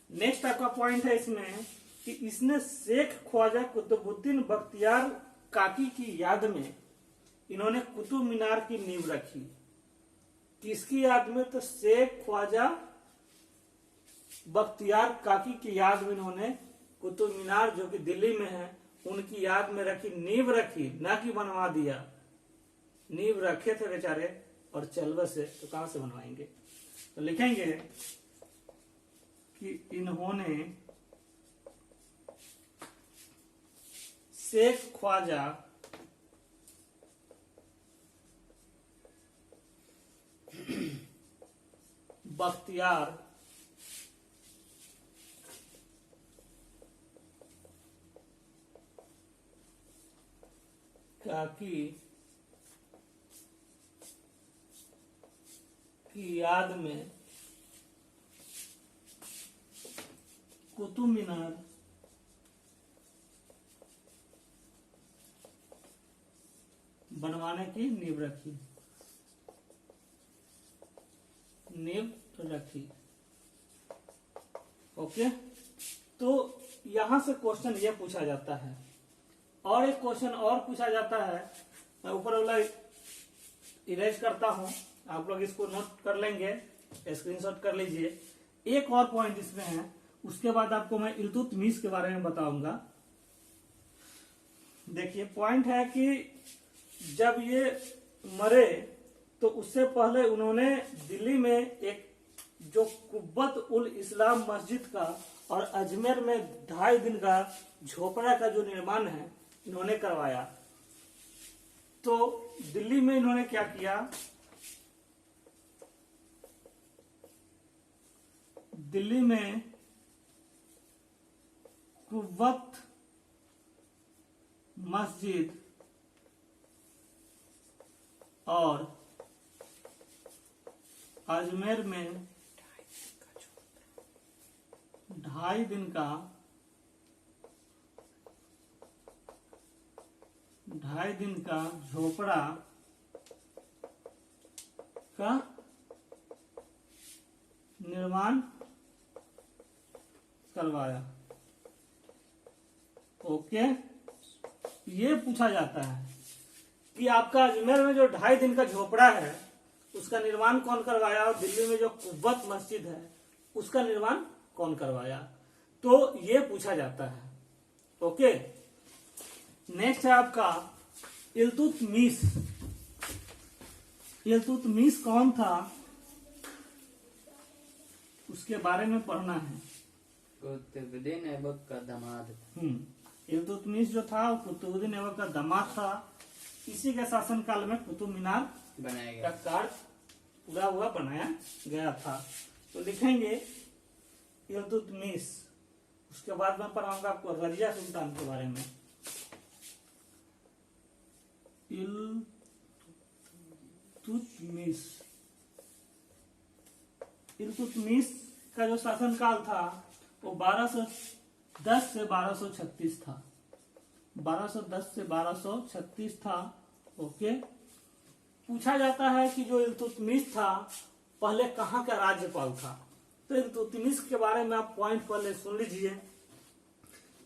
नेक्स्ट आपका पॉइंट है इसमें कि इसने शेख ख्वाजा कुतुबुद्दीन बख्तियार काकी की याद में इन्होंने कुतुब मीनार की नींव रखी। किसकी याद में? तो शेख ख्वाजा बख्तियार काकी की याद में इन्होंने कुतुब मीनार जो कि दिल्ली में है उनकी याद में रखी, नींव रखी, ना कि बनवा दिया। नींव रखे थे बेचारे और चल बसे, तो कहां से बनवाएंगे? तो लिखेंगे कि इन्होंने शेख ख्वाजा बख्तियार काकी की याद में कुतुब मीनार बनवाने की नींव रखी। ओके, तो यहां से क्वेश्चन ये पूछा जाता है। और एक क्वेश्चन और पूछा जाता है, मैं ऊपर वाला इरेज करता हूं, आप लोग इसको नोट कर लेंगे, स्क्रीनशॉट कर लीजिए। एक और पॉइंट इसमें है, उसके बाद आपको मैं इल्तुतमिश के बारे में बताऊंगा। देखिए, पॉइंट है कि जब ये मरे तो उससे पहले उन्होंने दिल्ली में एक जो कुब्बत उल इस्लाम मस्जिद का और अजमेर में 2.5 दिन का झोपड़ा का जो निर्माण है इन्होंने करवाया। तो दिल्ली में इन्होंने क्या किया? दिल्ली में कुब्बत मस्जिद और अजमेर में 2.5 दिन का झोपड़ा का निर्माण करवाया। ओके, ये पूछा जाता है कि आपका अजमेर में जो 2.5 दिन का झोपड़ा है उसका निर्माण कौन करवाया, और दिल्ली में जो कुव्वत मस्जिद है उसका निर्माण कौन करवाया, तो ये पूछा जाता है। ओके, नेक्स्ट है आपका इल्तुतमिश। इल्तुतमिश कौन था उसके बारे में पढ़ना है। कुतुबुद्दीन ऐबक का दामाद। इल्तुतमिश जो था वो कुतुबुद्दीन ऐबक का दामाद था। इसी के शासनकाल में कुतुब मीनार बनाया का गया। कार्य पूरा हुआ बनाया गया था। तो लिखेंगे इल्तुतमिश। उसके बाद मैं पढ़ाऊंगा आपको रजिया सुल्तान के बारे में। इल्तुतमिश, इल्तुतमिश का जो शासनकाल था वो 1210 से 1236 था। 1210 से 1236 था। ओके, पूछा जाता है कि जो इल्तुतमिश था पहले कहाँ का राज्यपाल था। तो इल्तुतमिश के बारे में आप पॉइंट पहले सुन लीजिए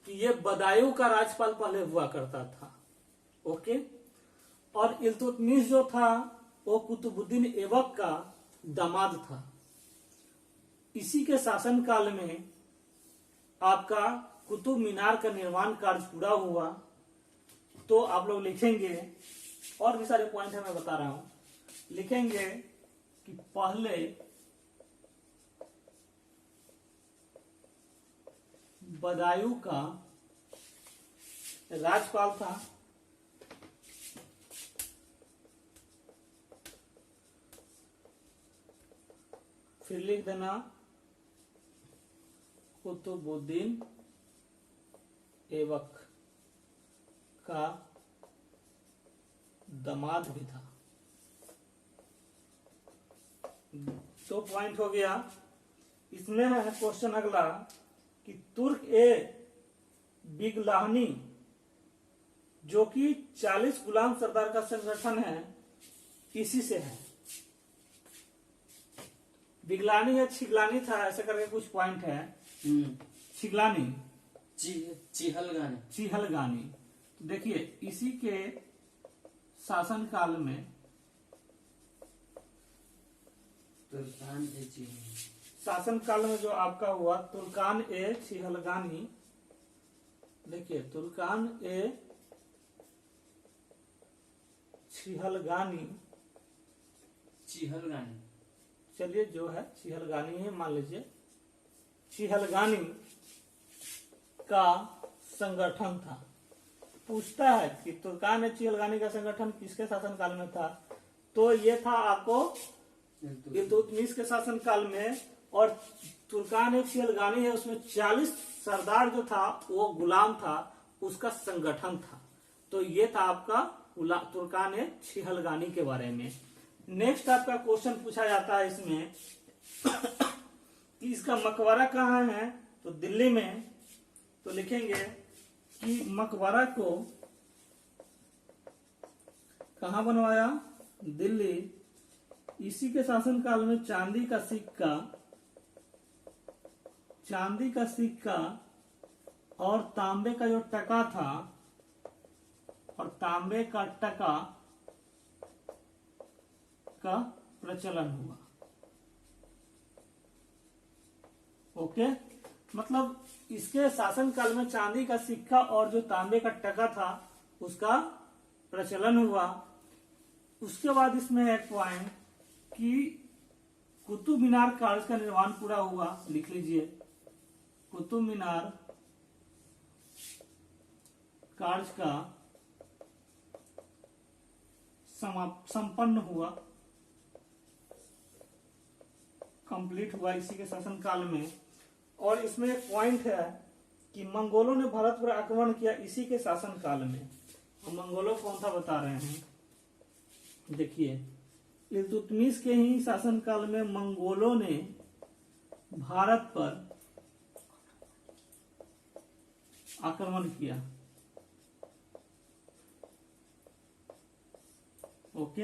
कि ये बदायूं का राज्यपाल पहले हुआ करता था। ओके, और इल्तुतमिश जो था वो कुतुबुद्दीन ऐबक का दामाद था। इसी के शासनकाल में आपका कुतुब मीनार का निर्माण कार्य पूरा हुआ। तो आप लोग लिखेंगे, और भी सारे पॉइंट है मैं बता रहा हूं, लिखेंगे कि पहले बदायूं का राज्यपाल था, फिर लिख देना कुतुबुद्दीन ऐबक का दामाद भी था। तो पॉइंट हो गया। इसमें है क्वेश्चन अगला कि तुर्क ए बिगलाहनी जो कि 40 गुलाम सरदार का संगठन है, इसी से है। बिगलानी या छिगलानी था, ऐसा करके कुछ पॉइंट है। छिगलानी, चिहलगानी, चिहलगानी। तो देखिए इसी के शासनकाल में तुर्कान ए शासनकाल में जो आपका हुआ तुर्कान ए छिहलगानी। देखिए तुर्कान ए छिहलगानी, चिहलगानी, चलिए जो है छिहलगानी है मान लीजिए, छिहलगानी का संगठन था। पूछता है कि तुर्कान ए छिहलगानी का संगठन किसके शासनकाल में था, तो ये था आपको इल्तुतमिश के शासनकाल में। और तुर्कान ए छिहलगानी है उसमें 40 सरदार जो था वो गुलाम था, उसका संगठन था। तो ये था आपका तुर्कान ए छिहलगानी के बारे में। नेक्स्ट आपका क्वेश्चन पूछा जाता है इसमें कि इसका मकबरा कहाँ है, तो दिल्ली में। तो लिखेंगे कि मकबरा को कहाँ बनवाया, दिल्ली। इसी के शासनकाल में चांदी का सिक्का और तांबे का जो टका था, और तांबे का टका का प्रचलन हुआ। ओके, मतलब इसके शासनकाल में चांदी का सिक्का और जो तांबे का टका था उसका प्रचलन हुआ। उसके बाद इसमें एक पॉइंट कि कुतुब मीनार कार्य का निर्माण पूरा हुआ। लिख लीजिए कुतुब मीनार कार्य का संपन्न हुआ, कंप्लीट हुआ इसी के शासनकाल में। और इसमें एक पॉइंट है कि मंगोलों ने भारत पर आक्रमण किया इसी के शासनकाल में। और मंगोलों कौन था बता रहे हैं, देखिए इल्तुतमिश के ही शासनकाल में मंगोलों ने भारत पर आक्रमण किया। ओके,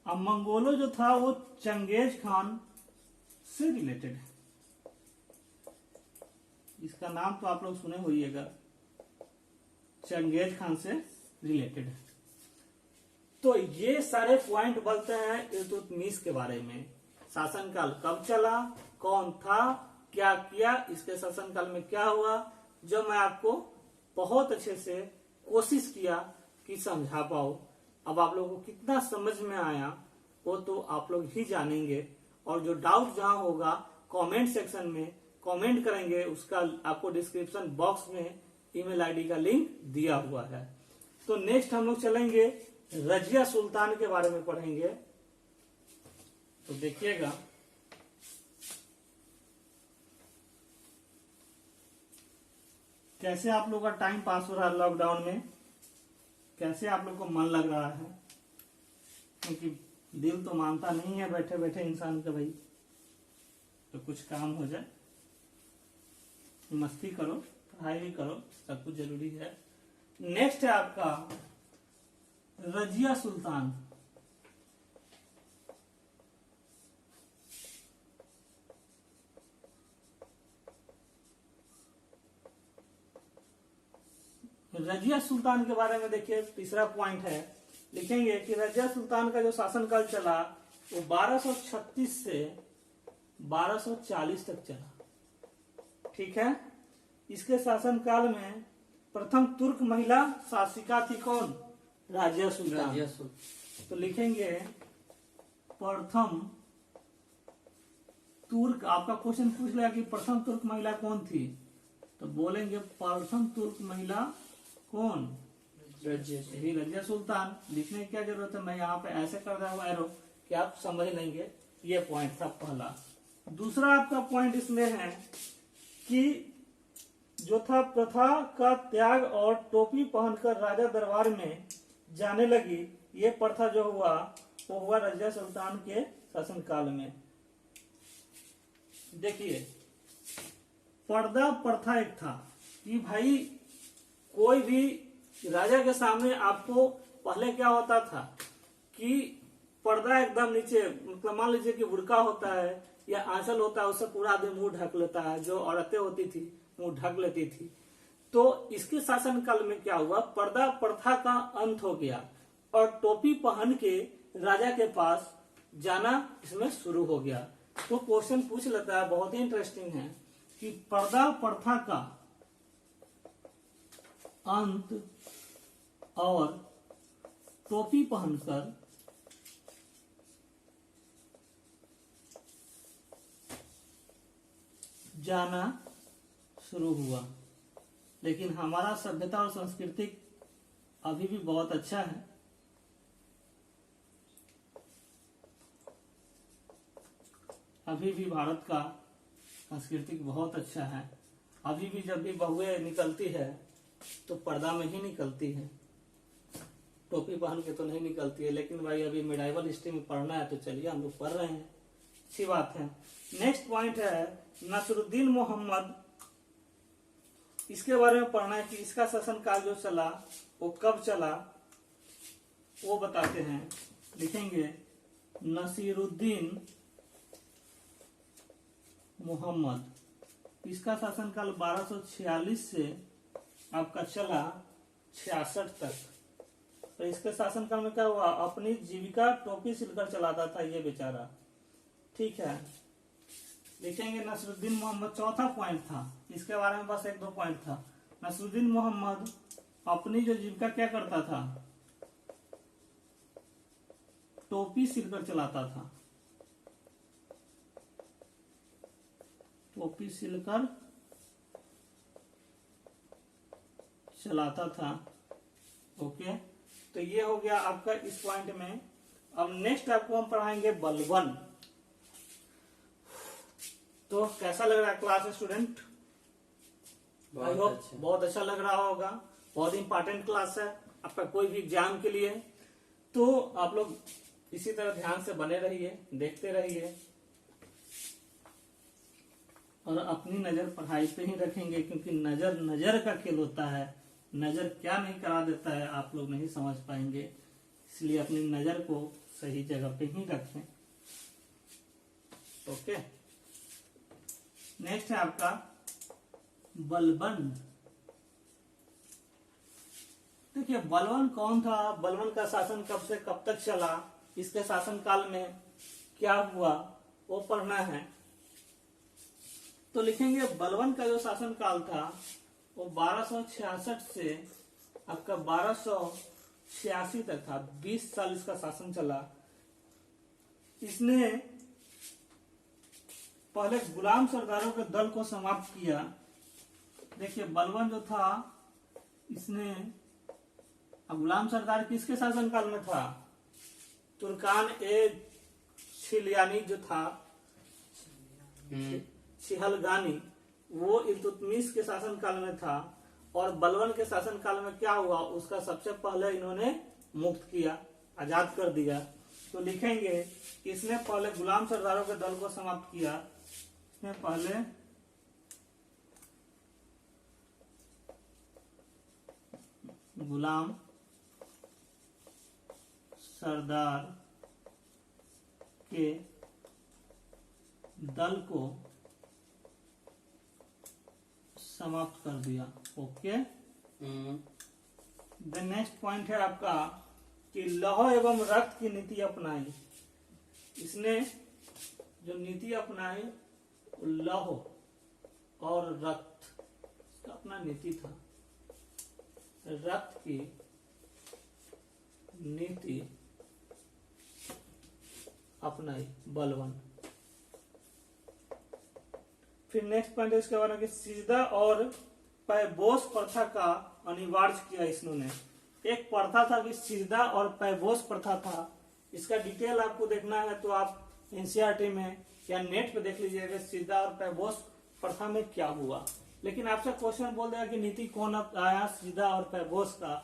अब मंगोलो जो था वो चंगेज खान से रिलेटेड है। इसका नाम तो आप लोग सुने होइएगा, चंगेज खान से रिलेटेड है। तो ये सारे पॉइंट बोलते हैं इल्तुतमिश के बारे में। शासनकाल कब चला, कौन था, क्या किया, इसके शासनकाल में क्या हुआ, जो मैं आपको बहुत अच्छे से कोशिश किया कि समझा पाओ। अब आप लोगों को कितना समझ में आया वो तो आप लोग ही जानेंगे। और जो डाउट जहां होगा कमेंट सेक्शन में कमेंट करेंगे, उसका आपको डिस्क्रिप्शन बॉक्स में ईमेल आईडी का लिंक दिया हुआ है। तो नेक्स्ट हम लोग चलेंगे रजिया सुल्तान के बारे में पढ़ेंगे। तो देखिएगा, कैसे आप लोग का टाइम पास हो रहा है लॉकडाउन में, कैसे आप लोग को मन लग रहा है, क्योंकि दिल तो मानता नहीं है बैठे बैठे इंसान का भाई। तो कुछ काम हो जाए, मस्ती करो, पढ़ाई भी करो, सब कुछ जरूरी है। नेक्स्ट है आपका रजिया सुल्तान। रजिया सुल्तान के बारे में देखिए, तीसरा पॉइंट है, लिखेंगे कि रजिया सुल्तान का जो शासनकाल चला वो 1236 से 1240 तक चला। ठीक है। इसके शासनकाल में प्रथम तुर्क महिला शासिका थी कौन? रजिया सुल्तान। तो लिखेंगे प्रथम तुर्क। आपका क्वेश्चन पूछ लिया कि प्रथम तुर्क महिला कौन थी, तो बोलेंगे प्रथम तुर्क महिला कौन? यही रजिया सुल्तान। लिखने की क्या जरूरत है, मैं यहाँ पे ऐसे कर रहा हूँ एरो कि आप समझ लेंगे। ये पॉइंट था पहला। दूसरा आपका पॉइंट इसमें है कि जो था प्रथा का त्याग और टोपी पहनकर राजा दरबार में जाने लगी, ये प्रथा जो हुआ वो हुआ रजिया सुल्तान के शासनकाल में। देखिए, पर्दा प्रथा एक था कि भाई कोई भी राजा के सामने आपको पहले क्या होता था कि पर्दा एकदम नीचे, मतलब मान लीजिए कि बुर्का होता है या आंचल होता है, उससे पूरा आदमी मुंह ढक लेता है। जो औरतें होती थी मुंह ढक लेती थी। तो इसके शासनकाल में क्या हुआ, पर्दा प्रथा का अंत हो गया और टोपी पहन के राजा के पास जाना इसमें शुरू हो गया। तो क्वेश्चन पूछ लेता है, बहुत ही इंटरेस्टिंग है कि पर्दा प्रथा का अंत और टोपी पहनकर जाना शुरू हुआ। लेकिन हमारा सभ्यता और संस्कृति अभी भी बहुत अच्छा है। अभी भी भारत का संस्कृति बहुत अच्छा है। अभी भी जब भी बहुएं निकलती है तो पर्दा में ही निकलती है, टोपी पहन के तो नहीं निकलती है। लेकिन भाई अभी मिडाइवल हिस्ट्री में पढ़ना है तो चलिए हम लोग पढ़ रहे हैं, अच्छी बात है। नेक्स्ट पॉइंट है नसरुद्दीन मोहम्मद। इसके बारे में पढ़ना है कि इसका शासनकाल जो चला वो कब चला, वो बताते हैं। लिखेंगे नसीरुद्दीन मोहम्मद। इसका शासनकाल 1246 से आपका चला 66 तक। तो इसके शासनकाल में क्या हुआ, अपनी जीविका टोपी सिलकर चलाता था ये बेचारा। ठीक है। लिखेंगे नसरुद्दीन मोहम्मद। चौथा पॉइंट था, इसके बारे में बस एक दो पॉइंट था। नसरुद्दीन मोहम्मद अपनी जो जीविका क्या करता था, टोपी सिलकर चलाता था। टोपी सिलकर चलाता था। ओके, तो ये हो गया आपका इस पॉइंट में। अब नेक्स्ट आपको हम पढ़ाएंगे बलबन। तो कैसा लग रहा है क्लास स्टूडेंट? आई होप बहुत अच्छा लग रहा होगा। बहुत इंपॉर्टेंट क्लास है आपका कोई भी एग्जाम के लिए। तो आप लोग इसी तरह ध्यान से बने रहिए, देखते रहिए और अपनी नजर पढ़ाई पे ही रखेंगे, क्योंकि नजर नजर का खेल होता है। नजर क्या नहीं करा देता है आप लोग नहीं समझ पाएंगे। इसलिए अपनी नजर को सही जगह पे ही रखें। ओके। नेक्स्ट है आपका बलबन। देखिए बलबन कौन था, बलबन का शासन कब से कब तक चला, इसके शासन काल में क्या हुआ वो पढ़ना है। तो लिखेंगे बलबन का जो शासन काल था वो 1266 से आपका 1286 तक था। 20 साल इसका शासन चला। इसने पहले गुलाम सरदारों के दल को समाप्त किया। देखिए बलबन जो था इसने, अब गुलाम सरदार किसके शासन काल में था, तुर्कान ए छिलियानी जो था, छिहलगानी, वो इल्तुतमिश के शासन काल में था। और बलबन के शासन काल में क्या हुआ, उसका सबसे पहले इन्होंने मुक्त किया, आजाद कर दिया। तो लिखेंगे इसने पहले गुलाम सरदारों के दल को समाप्त किया। इसने पहले गुलाम सरदार के दल को समाप्त कर दिया। ओके। द नेक्स्ट पॉइंट है आपका कि लौह एवं रक्त की नीति अपनाई। इसने जो नीति अपनाई वो लौह और रक्त का अपना नीति था। रक्त की नीति अपनाई बलबन। फिर नेक्स्ट पॉइंट है इसके बारे में कि सिजदा और पैबोस प्रथा का अनिवार्य किया इन्होंने। एक प्रथा था कि सिजदा और पैबोस प्रथा था। इसका डिटेल आपको देखना है तो आप एनसीईआरटी में या नेट पे देख लीजिएगा सिजदा और पैबोस प्रथा में क्या हुआ। लेकिन आपसे क्वेश्चन बोल देगा कि नीति कौन आया सिजदा और पैबोस का,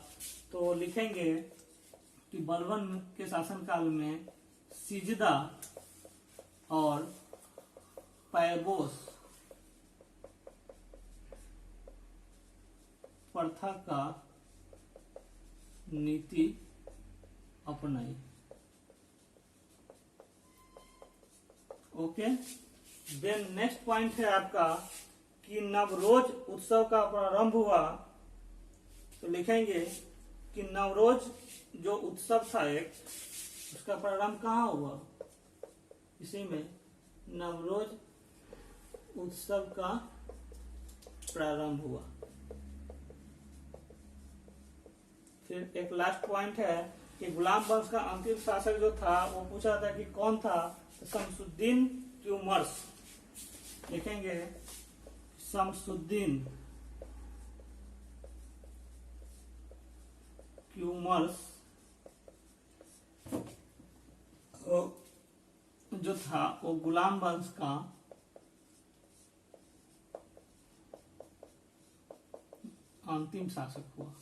तो लिखेंगे कि बलबन के शासनकाल में सिजदा और पैबोस प्रथा का नीति अपनाई। ओके। देन नेक्स्ट पॉइंट है आपका कि नवरोज उत्सव का प्रारंभ हुआ। तो लिखेंगे कि नवरोज जो उत्सव था एक, उसका प्रारंभ कहाँ हुआ, इसी में नवरोज उत्सव का प्रारंभ हुआ। फिर एक लास्ट पॉइंट है कि गुलाम वंश का अंतिम शासक जो था वो पूछा था कि कौन था, तो शमसुद्दीन ट्यूमर्स। लिखेंगे शमसुद्दीन ट्यूमर्स जो था वो गुलाम वंश का अंतिम शासक हुआ।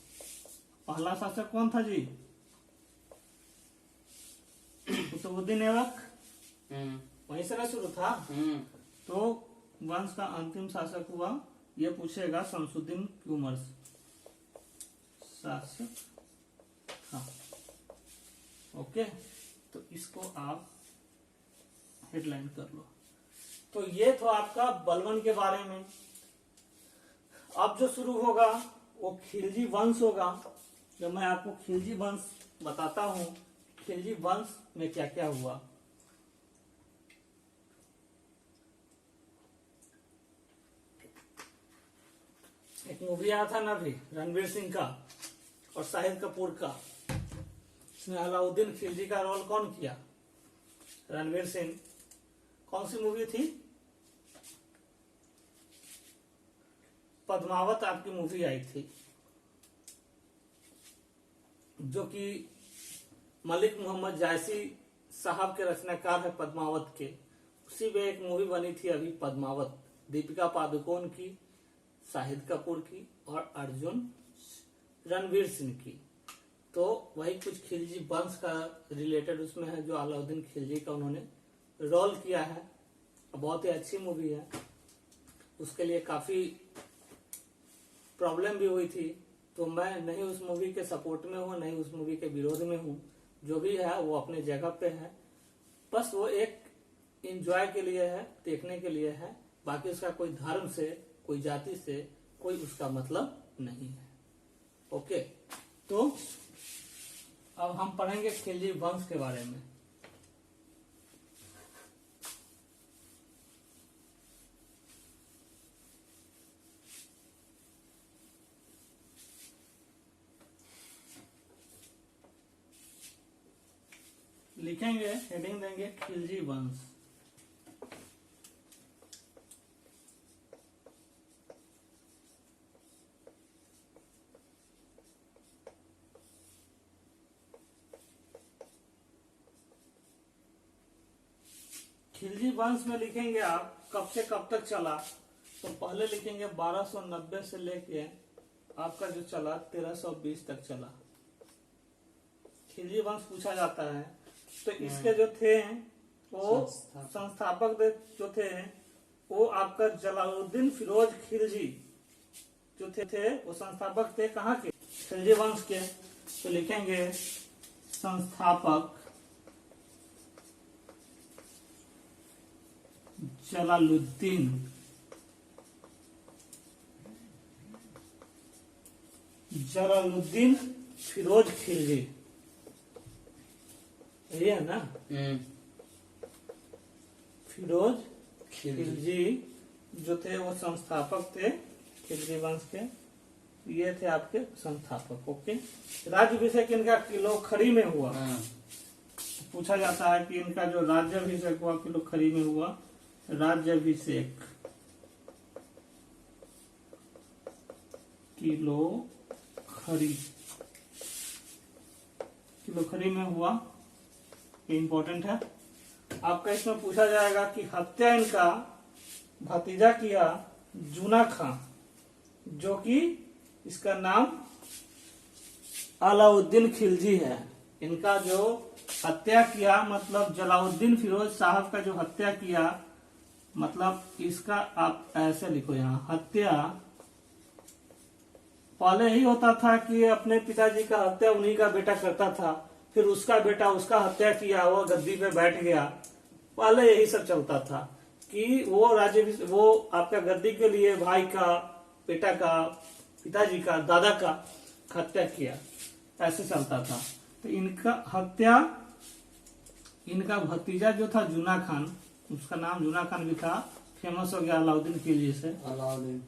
पहला शासक कौन था जी, कुतुबुद्दीन ऐबक, वहीं से ना शुरू था। तो वंश का अंतिम शासक हुआ, ये पूछेगा शमसुद्दीन ट्यूमर्स शासक था। ओके, तो इसको आप हेडलाइन कर लो। तो ये तो आपका बलबन के बारे में। अब जो शुरू होगा वो खिलजी वंश होगा। जब मैं आपको खिलजी वंश बताता हूं, खिलजी वंश में क्या क्या हुआ। एक मूवी आया था ना भी, रणवीर सिंह का और शाहिद कपूर का। इसमें अलाउद्दीन खिलजी का रोल कौन किया, रणवीर सिंह। कौन सी मूवी थी, पद्मावत आपकी मूवी आई थी, जो कि मलिक मोहम्मद जायसी साहब के रचनाकार है पद्मावत के। उसी में एक मूवी बनी थी अभी पद्मावत, दीपिका पादुकोण की, शाहिद कपूर की और अर्जुन रणवीर सिंह की। तो वही कुछ खिलजी वंश का रिलेटेड उसमें है, जो अलाउद्दीन खिलजी का उन्होंने रोल किया है। बहुत ही अच्छी मूवी है। उसके लिए काफी प्रॉब्लम भी हुई थी, तो मैं नहीं उस मूवी के सपोर्ट में हूँ, नहीं उस मूवी के विरोध में हूँ। जो भी है वो अपने जगह पे है, बस वो एक एंजॉय के लिए है, देखने के लिए है। बाकी उसका कोई धर्म से, कोई जाति से कोई उसका मतलब नहीं है। ओके, तो अब हम पढ़ेंगे खिलजी वंश के बारे में। लिखेंगे, हेडिंग देंगे खिलजी वंश। खिलजी वंश में लिखेंगे आप कब से कब तक चला, तो पहले लिखेंगे 1290 से लेके आपका जो चला 1320 तक चला। खिलजी वंश पूछा जाता है, तो इसके जो थे वो संस्थापक जो थे वो आपका जलालुद्दीन फिरोज खिलजी जो थे वो संस्थापक थे कहाँ के, खिलजी वंश के। तो लिखेंगे संस्थापक जलालुद्दीन फिरोज खिलजी, ये है ना, फिरोज खिलजी जो थे वो संस्थापक थे खिलजी वंश के, ये थे आपके संस्थापक। ओके, राज्याभिषेक इनका किलो खड़ी में हुआ। पूछा जाता है कि इनका जो राज्याभिषेक हुआ किलो खड़ी में हुआ, राज्याभिषेक किलो खड़ी में हुआ, ये इंपॉर्टेंट है। आपका इसमें पूछा जाएगा कि हत्या इनका भतीजा किया जूना खां, जो कि इसका नाम अलाउद्दीन खिलजी है। इनका जो हत्या किया मतलब जलालुद्दीन फिरोज साहब का जो हत्या किया, मतलब इसका आप ऐसे लिखो यहाँ, हत्या पहले ही होता था कि अपने पिताजी का हत्या उन्हीं का बेटा करता था, फिर उसका बेटा उसका हत्या किया, वो गद्दी पे बैठ गया। पहले यही सब चलता था कि वो वो आपका गद्दी के लिए भाई का, बेटा का, पिताजी का, दादा का हत्या किया, ऐसे चलता था। तो इनका हत्या, इनका भतीजा जो था जूना खान, उसका नाम जूना खान भी था, फेमस हो गया अलाउद्दीन खिलजी से। अलाउद्दीन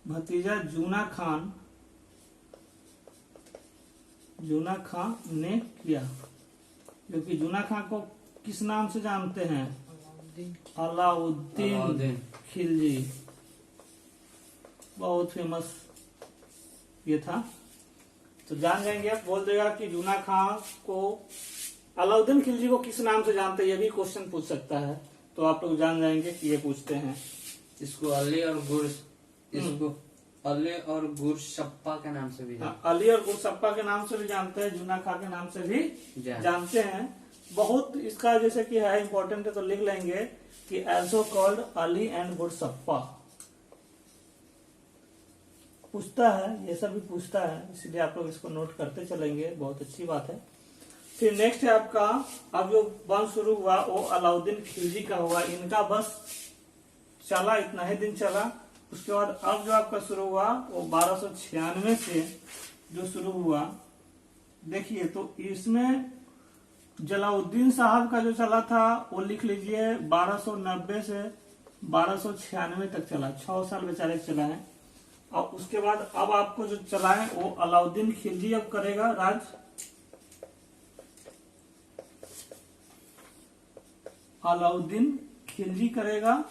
भतीजा जूना खान ने किया, क्योंकि जूना खान को किस नाम से जानते हैं, अलाउद्दीन खिलजी, बहुत फेमस ये था। तो जान जाएंगे, आप बोल देगा कि जूना खान को, अलाउद्दीन खिलजी को किस नाम से जानते हैं, ये भी क्वेश्चन पूछ सकता है। तो आप लोग जान जाएंगे कि ये पूछते हैं। इसको अली और गुरशप्पा के नाम से भी अली और गुरशप्पा के नाम से भी जानते हैं, जूना खां के नाम से भी जानते हैं। बहुत इसका जैसे कि है इम्पोर्टेंट है, तो लिख लेंगे कि एल्सो कॉल्ड अली एंड गुरशप्पा। पूछता है, ये सब भी पूछता है, इसलिए आप लोग इसको नोट करते चलेंगे, बहुत अच्छी बात है। फिर नेक्स्ट है आपका, अब जो वंश शुरू हुआ वो अलाउद्दीन खिलजी का हुआ। इनका बस चला, इतना ही दिन चला। उसके बाद अब जो आपका शुरू हुआ वो 1296 से जो शुरू हुआ, देखिए तो इसमें जलालुद्दीन साहब का जो चला था वो लिख लीजिए 1290 से 1296 तक चला, 6 साल बेचारे चला है। और उसके बाद अब आपको जो चला है वो अलाउद्दीन खिलजी अब करेगा राज। अलाउद्दीन खिलजी करेगा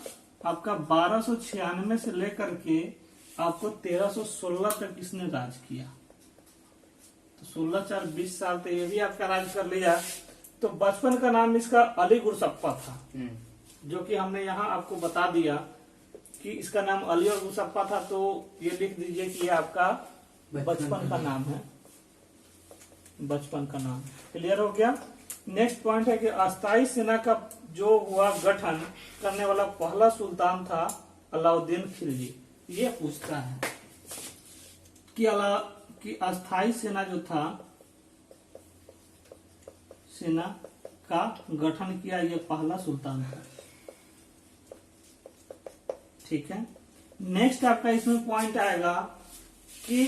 आपका 1296 से लेकर के आपको 1316 तक इसने राज किया। तो 16-4-20 साल तो ये भी आपका राज कर लिया। तो बचपन का नाम इसका अली गुरशप्पा था, जो कि हमने यहाँ आपको बता दिया कि इसका नाम अली और गुरशप्पा था। तो ये लिख दीजिए कि ये आपका बचपन का नाम है, बचपन का नाम। क्लियर हो गया। नेक्स्ट पॉइंट है कि अस्थायी सेना का जो हुआ गठन करने वाला पहला सुल्तान था अलाउद्दीन खिलजी। ये पूछता है कि अस्थायी सेना जो था, सेना का गठन किया ये पहला सुल्तान था। ठीक है। नेक्स्ट आपका इसमें पॉइंट आएगा कि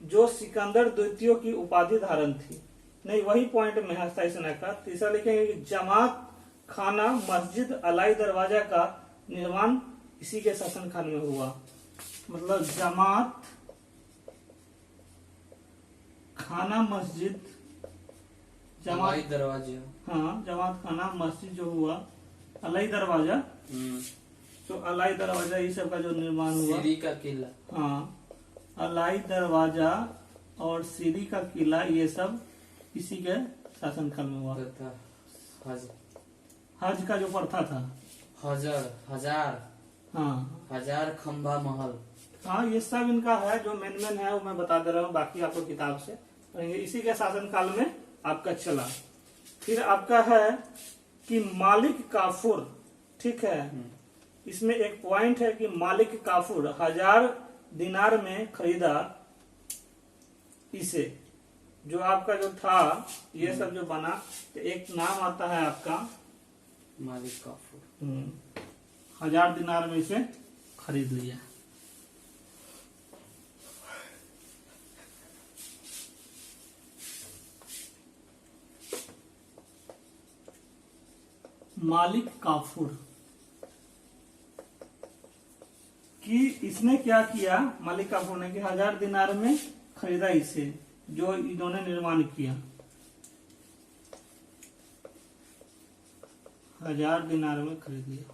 जो सिकंदर द्वितीय की उपाधि धारण थी, नहीं वही पॉइंट में है स्थायी सेना का। तीसरा लिखेंगे कि जमात खाना मस्जिद अलाई दरवाजा का निर्माण इसी के शासनकाल में हुआ। मतलब जमात खाना मस्जिद, हवाई दरवाजे। हाँ, जमात खाना मस्जिद जो हुआ, अलाई दरवाजा, तो अलाई दरवाजा ये सब का जो निर्माण हुआ, सीरी का किला, हाँ, अलाई दरवाजा और सीरी का किला, ये सब इसी के शासनकाल में हुआ। हज का जो प्रथा था, हजार हाँ, हजार खंबा महल, हाँ, ये सब इनका है। जो मेन है वो मैं बता दे रहा हूँ, बाकी आपको किताब से पढ़ेंगे। इसी के शासनकाल में आपका चला। फिर आपका है कि मालिक काफूर, ठीक है, इसमें एक पॉइंट है कि मालिक काफूर 1000 दिनार में खरीदा इसे। जो आपका जो था ये सब जो बना, तो एक नाम आता है आपका मालिक काफूर। 1000 दिनार में इसे खरीद लिया। मालिक काफूर कि इसने क्या किया, मालिक काफूर ने कि 1000 दिनार में खरीदा इसे, जो इन्होंने निर्माण किया। 1000 दिनार में खरीद लिया,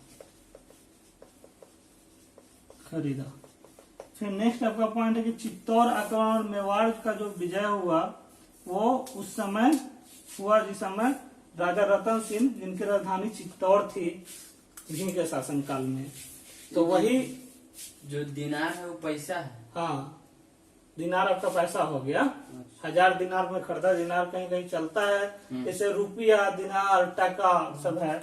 खरीदा। फिर नेक्स्ट आपका पॉइंट है कि चित्तौड़ आक्रमण और मेवाड़ का जो विजय हुआ वो उस समय हुआ जिस समय राजा रतन सिंह, जिनकी राजधानी चित्तौड़ थी, इन्हीं के शासनकाल में। तो वही जो दिनार है वो पैसा है। हाँ, दिनार आपका पैसा हो गया। 1000 दिनार में खरीदा। दिनार कहीं कहीं चलता है, जैसे रुपया, दिनार, टका सब है।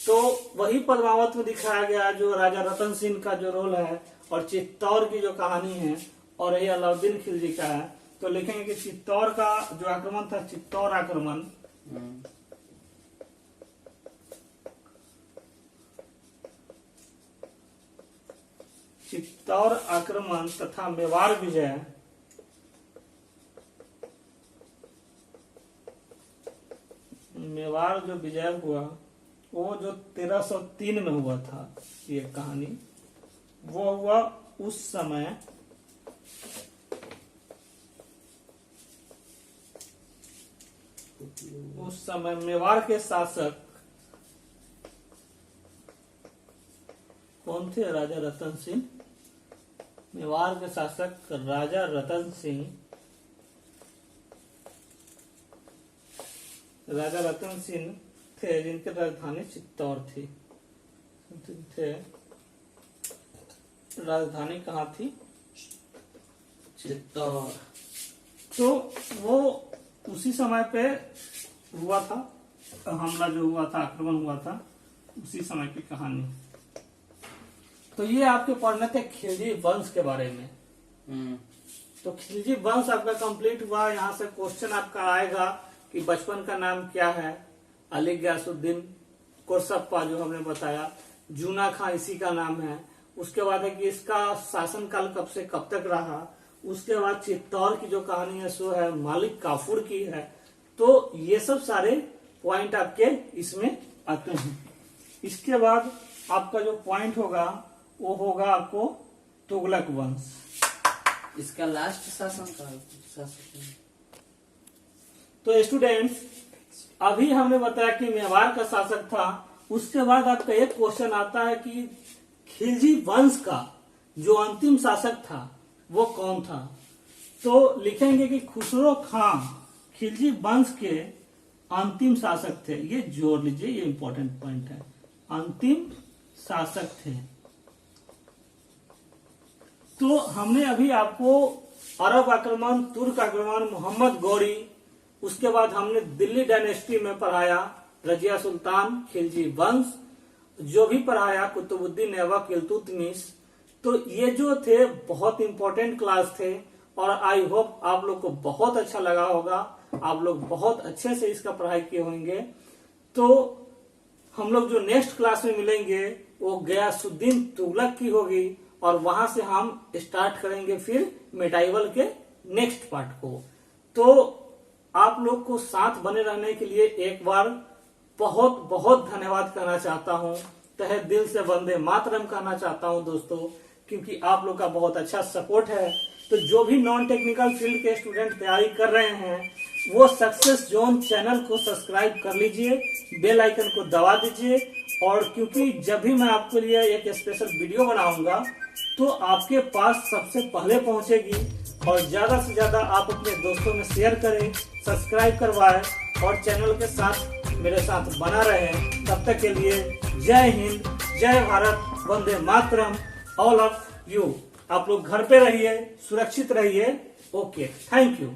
तो वही पद्मावत में दिखाया गया जो राजा रतन सिंह का जो रोल है, और चित्तौड़ की जो कहानी है, और ये अलाउद्दीन खिलजी का है। तो लिखेंगे कि चित्तौड़ का जो आक्रमण था, चित्तौड़ आक्रमण, चित्तौड़ आक्रमण तथा मेवाड़ विजय मेवाड़ जो विजय हुआ वो जो 1303 में हुआ था, ये कहानी वो हुआ उस समय मेवाड़ के शासक कौन थे? राजा रतन सिंह। मेवाड़ के शासक राजा रतन सिंह, राजा रतन सिंह थे, जिनकी राजधानी चित्तौड़ थी। थे राजधानी कहाँ थी? चित्तौड़। तो वो उसी समय पे हुआ था हमला, जो हुआ था, आक्रमण हुआ था, उसी समय की कहानी। तो ये आपके पढ़ने थे खिलजी वंश के बारे में। तो खिलजी वंश आपका कंप्लीट हुआ। यहाँ से क्वेश्चन आपका आएगा कि बचपन का नाम क्या है? अली गयासुद्दीन कुरसप्पा, जो हमने बताया। जूना खां इसी का नाम है। उसके बाद है कि इसका शासनकाल कब से कब तक रहा। उसके बाद चित्तौड़ की जो कहानी है सो है मालिक काफूर की है। तो ये सब सारे पॉइंट आपके इसमें आते हैं। इसके बाद आपका जो पॉइंट होगा वो होगा आपको तुगलक वंश। इसका लास्ट शासनकाल। तो स्टूडेंट्स, अभी हमने बताया कि मेवाड़ का शासक था। उसके बाद आपका एक क्वेश्चन आता है कि खिलजी वंश का जो अंतिम शासक था वो कौन था? तो लिखेंगे कि खुसरो खां खिलजी वंश के अंतिम शासक थे। ये जोड़ लीजिए, ये इंपॉर्टेंट पॉइंट है। अंतिम शासक थे। तो हमने अभी आपको अरब आक्रमण, तुर्क आक्रमण, मोहम्मद गौरी, उसके बाद हमने दिल्ली डायनेस्टी में पढ़ाया रजिया सुल्तान, खिलजी वंश, जो भी पढ़ाया कुतुबुद्दीन ऐबक, इल्तुतमिश। तो ये जो थे बहुत इंपॉर्टेंट क्लास थे, और आई होप आप लोग को बहुत अच्छा लगा होगा। आप लोग बहुत अच्छे से इसका पढ़ाई किए होंगे। तो हम लोग जो नेक्स्ट क्लास में मिलेंगे वो गयासुद्दीन तुगलक की होगी, और वहां से हम स्टार्ट करेंगे फिर मेटाइवल के नेक्स्ट पार्ट को। तो आप लोग को साथ बने रहने के लिए एक बार बहुत बहुत धन्यवाद कहना चाहता हूँ, तहे दिल से वंदे मातरम कहना चाहता हूँ दोस्तों, क्योंकि आप लोग का बहुत अच्छा सपोर्ट है। तो जो भी नॉन टेक्निकल फील्ड के स्टूडेंट तैयारी कर रहे हैं वो सक्सेस जोन चैनल को सब्सक्राइब कर लीजिए, बेल आइकन को दबा दीजिए, और क्योंकि जब भी मैं आपके लिए एक स्पेशल वीडियो बनाऊंगा तो आपके पास सबसे पहले पहुंचेगी। और ज्यादा से ज्यादा आप अपने दोस्तों में शेयर करें, सब्सक्राइब करवाएं और चैनल के साथ मेरे साथ बना रहे। तब तक के लिए जय हिंद, जय Bharat, Vande Mataram, all of you. आप लोग घर पे रहिए, सुरक्षित रहिए। Okay, thank you.